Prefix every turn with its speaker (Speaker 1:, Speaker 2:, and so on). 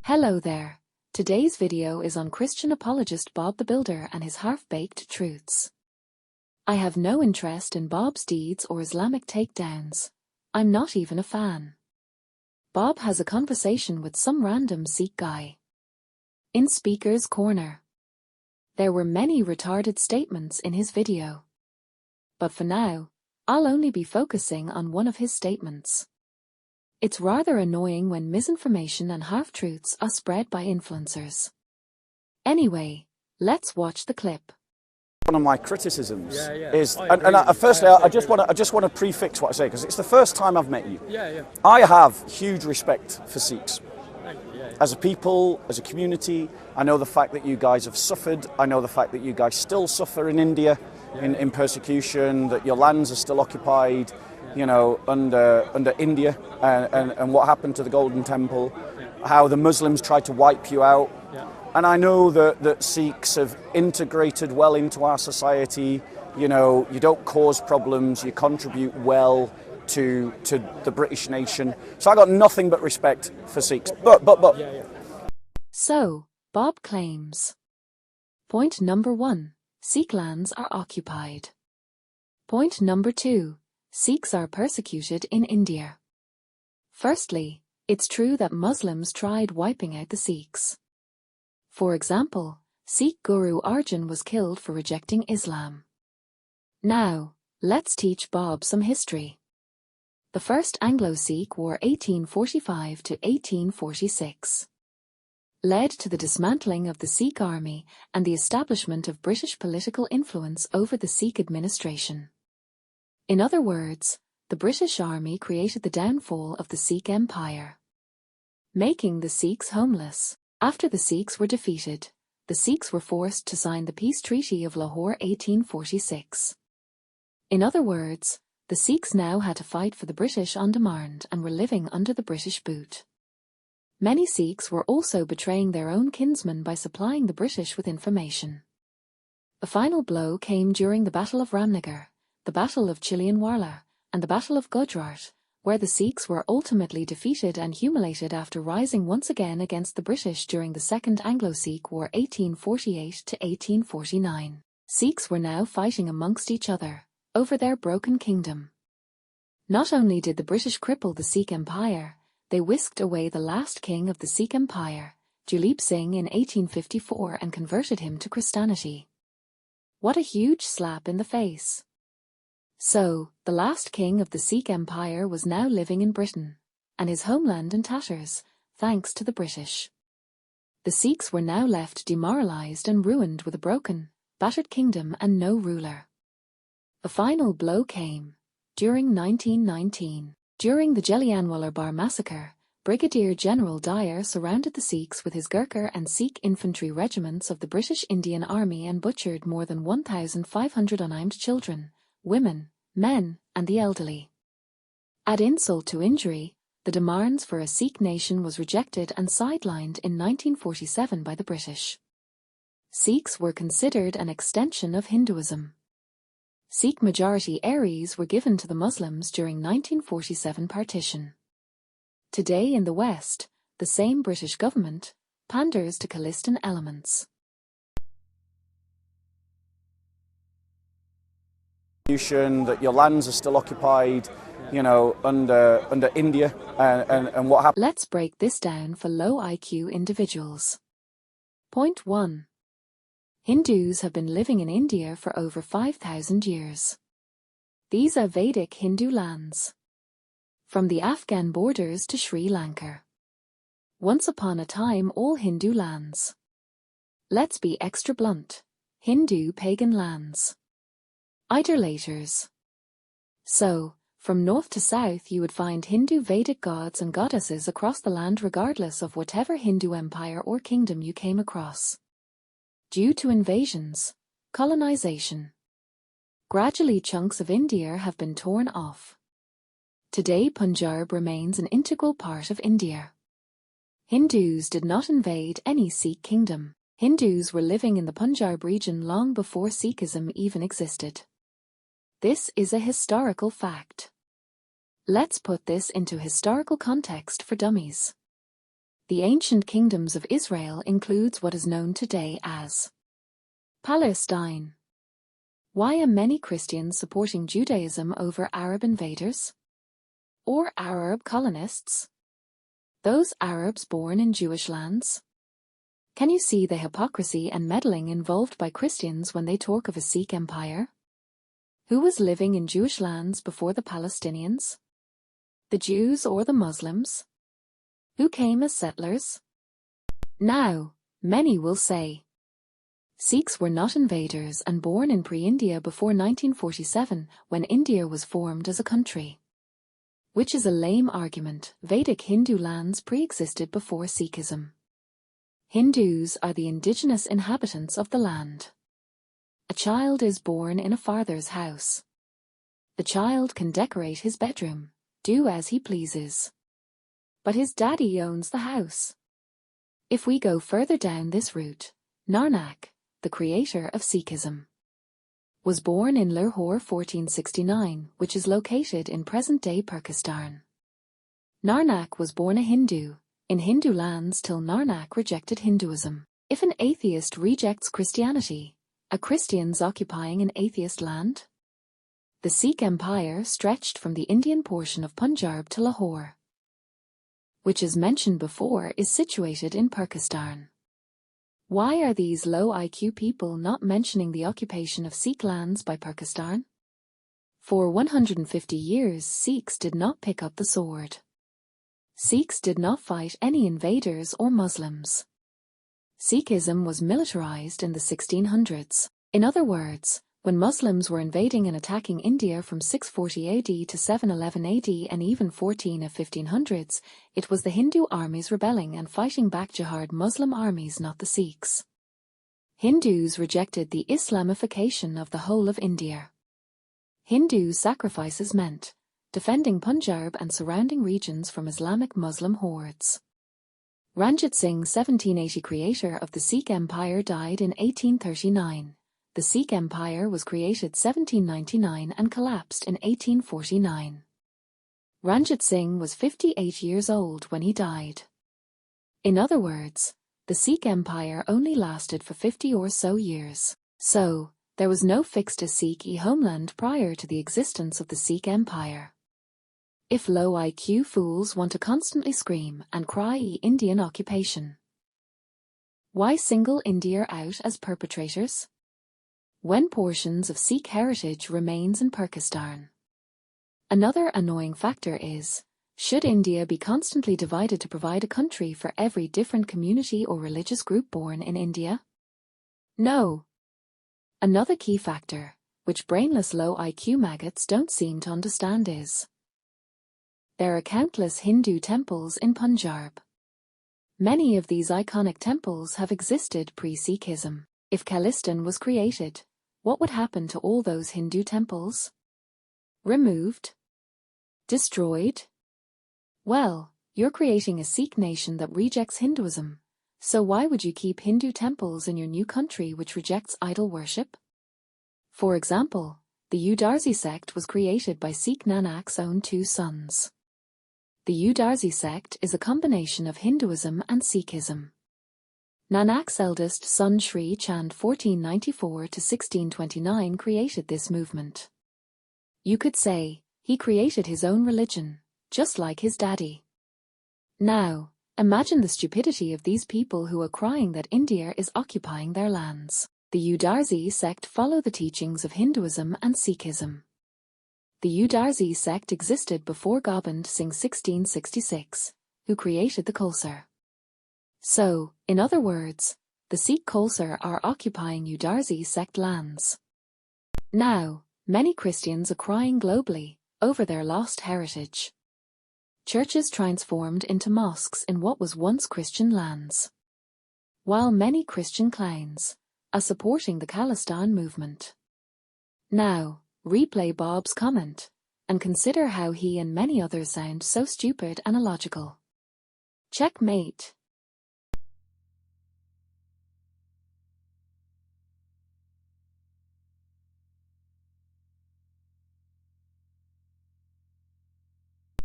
Speaker 1: Hello there. Today's video is on Christian apologist Bob the Builder and his half-baked truths. I have no interest in Bob's deeds or Islamic takedowns. I'm not even a fan. Bob has a conversation with some random Sikh guy. In Speaker's Corner. There were many retarded statements in his video. But for now, I'll only be focusing on one of his statements. It's rather annoying when misinformation and half-truths are spread by influencers. Anyway, let's watch the clip.
Speaker 2: One of my criticisms is, firstly, I just want to prefix what I say because it's the first time I've met you. I have huge respect for Sikhs. As a people, as a community, I know the fact that you guys have suffered. I know the fact that you guys still suffer in India, in persecution, that your lands are still occupied, you know, under India, and what happened to the Golden Temple, how the Muslims tried to wipe you out. And I know that Sikhs have integrated well into our society. You know, you don't cause problems, you contribute well to the British nation. So I got nothing but respect for Sikhs. But.
Speaker 1: So, Bob claims. Point number 1. Sikh lands are occupied. Point number 2. Sikhs are persecuted in India. Firstly, it's true that Muslims tried wiping out the Sikhs. For example, Sikh Guru Arjan was killed for rejecting Islam. Now, let's teach Bob some history. The First Anglo-Sikh War 1845 to 1846 led to the dismantling of the Sikh army and the establishment of British political influence over the Sikh administration. In other words, the British Army created the downfall of the Sikh Empire, making the Sikhs homeless. After the Sikhs were defeated, the Sikhs were forced to sign the Peace Treaty of Lahore 1846. In other words, the Sikhs now had to fight for the British on demand and were living under the British boot. Many Sikhs were also betraying their own kinsmen by supplying the British with information. The final blow came during the Battle of Ramnagar, the Battle of Chilianwala, and the Battle of Gujarat, where the Sikhs were ultimately defeated and humiliated after rising once again against the British during the Second Anglo-Sikh War 1848 to 1849. Sikhs were now fighting amongst each other, over their broken kingdom. Not only did the British cripple the Sikh Empire, they whisked away the last king of the Sikh Empire, Duleep Singh, in 1854 and converted him to Christianity. What a huge slap in the face. So, the last king of the Sikh Empire was now living in Britain, and his homeland in tatters, thanks to the British. The Sikhs were now left demoralized and ruined with a broken, battered kingdom and no ruler. The final blow came during 1919. During the Jallianwala Bagh massacre, Brigadier General Dyer surrounded the Sikhs with his Gurkha and Sikh infantry regiments of the British Indian Army and butchered more than 1,500 unarmed children, women, men, and the elderly. Add insult to injury, the demands for a Sikh nation was rejected and sidelined in 1947 by the British. Sikhs were considered an extension of Hinduism. Sikh majority areas were given to the Muslims during 1947 partition. Today in the West, the same British government panders to Khalistan elements.
Speaker 2: That your lands are still occupied, you know, under India, and what happened.
Speaker 1: Let's break this down for low IQ individuals. Point 1. Hindus have been living in India for over 5,000 years. These are Vedic Hindu lands, from the Afghan borders to Sri Lanka. Once upon a time, all Hindu lands. Let's be extra blunt. Hindu pagan lands. Idolaters. So, from north to south you would find Hindu Vedic gods and goddesses across the land regardless of whatever Hindu empire or kingdom you came across. Due to invasions, colonization, gradually chunks of India have been torn off. Today Punjab remains an integral part of India. Hindus did not invade any Sikh kingdom. Hindus were living in the Punjab region long before Sikhism even existed. This is a historical fact. Let's put this into historical context for dummies. The ancient kingdoms of Israel includes what is known today as Palestine. Why are many Christians supporting Judaism over Arab invaders? Or Arab colonists? Those Arabs born in Jewish lands? Can you see the hypocrisy and meddling involved by Christians when they talk of a Sikh empire? Who was living in Jewish lands before the Palestinians? The Jews or the Muslims? Who came as settlers? Now, many will say, Sikhs were not invaders and born in pre-India before 1947, when India was formed as a country. Which is a lame argument. Vedic Hindu lands pre-existed before Sikhism. Hindus are the indigenous inhabitants of the land. A child is born in a father's house. The child can decorate his bedroom, do as he pleases. But his daddy owns the house. If we go further down this route, Nanak, the creator of Sikhism, was born in Lahore 1469, which is located in present-day Pakistan. Nanak was born a Hindu, in Hindu lands till Nanak rejected Hinduism. If an atheist rejects Christianity, are Christians occupying an atheist land? The Sikh empire stretched from the Indian portion of Punjab to Lahore, which as mentioned before is situated in Pakistan. Why are these low IQ people not mentioning the occupation of Sikh lands by Pakistan? For 150 years Sikhs did not pick up the sword. Sikhs did not fight any invaders or Muslims. Sikhism was militarized in the 1600s. In other words, when Muslims were invading and attacking India from 640 AD to 711 AD and even 14 of 1500s, it was the Hindu armies rebelling and fighting back jihad Muslim armies, not the Sikhs. Hindus rejected the Islamification of the whole of India. Hindu sacrifices meant defending Punjab and surrounding regions from Islamic Muslim hordes. Ranjit Singh, 1780, creator of the Sikh Empire, died in 1839. The Sikh Empire was created 1799 and collapsed in 1849. Ranjit Singh was 58 years old when he died. In other words, the Sikh Empire only lasted for 50 or so years. So, there was no fixed Sikh homeland prior to the existence of the Sikh Empire. If low IQ fools want to constantly scream and cry Indian occupation, why single India out as perpetrators? When portions of Sikh heritage remains in Pakistan. Another annoying factor is, should India be constantly divided to provide a country for every different community or religious group born in India? No. Another key factor, which brainless low IQ maggots don't seem to understand is, there are countless Hindu temples in Punjab. Many of these iconic temples have existed pre-Sikhism. If Khalistan was created, what would happen to all those Hindu temples? Removed? Destroyed? Well, you're creating a Sikh nation that rejects Hinduism, so why would you keep Hindu temples in your new country which rejects idol worship? For example, the Udasi sect was created by Sikh Nanak's own two sons. The Udasi sect is a combination of Hinduism and Sikhism. Nanak's eldest son Sri Chand 1494–1629 created this movement. You could say, he created his own religion, just like his daddy. Now, imagine the stupidity of these people who are crying that India is occupying their lands. The Udasi sect follow the teachings of Hinduism and Sikhism. The Udasi sect existed before Gobind Singh 1666, who created the Khalsa. So, in other words, the Sikh Khalsa are occupying Udasi sect lands. Now, many Christians are crying globally over their lost heritage. Churches transformed into mosques in what was once Christian lands, while many Christian clowns are supporting the Khalistan movement. Now, replay Bob's comment and consider how he and many others sound so stupid and illogical. Checkmate.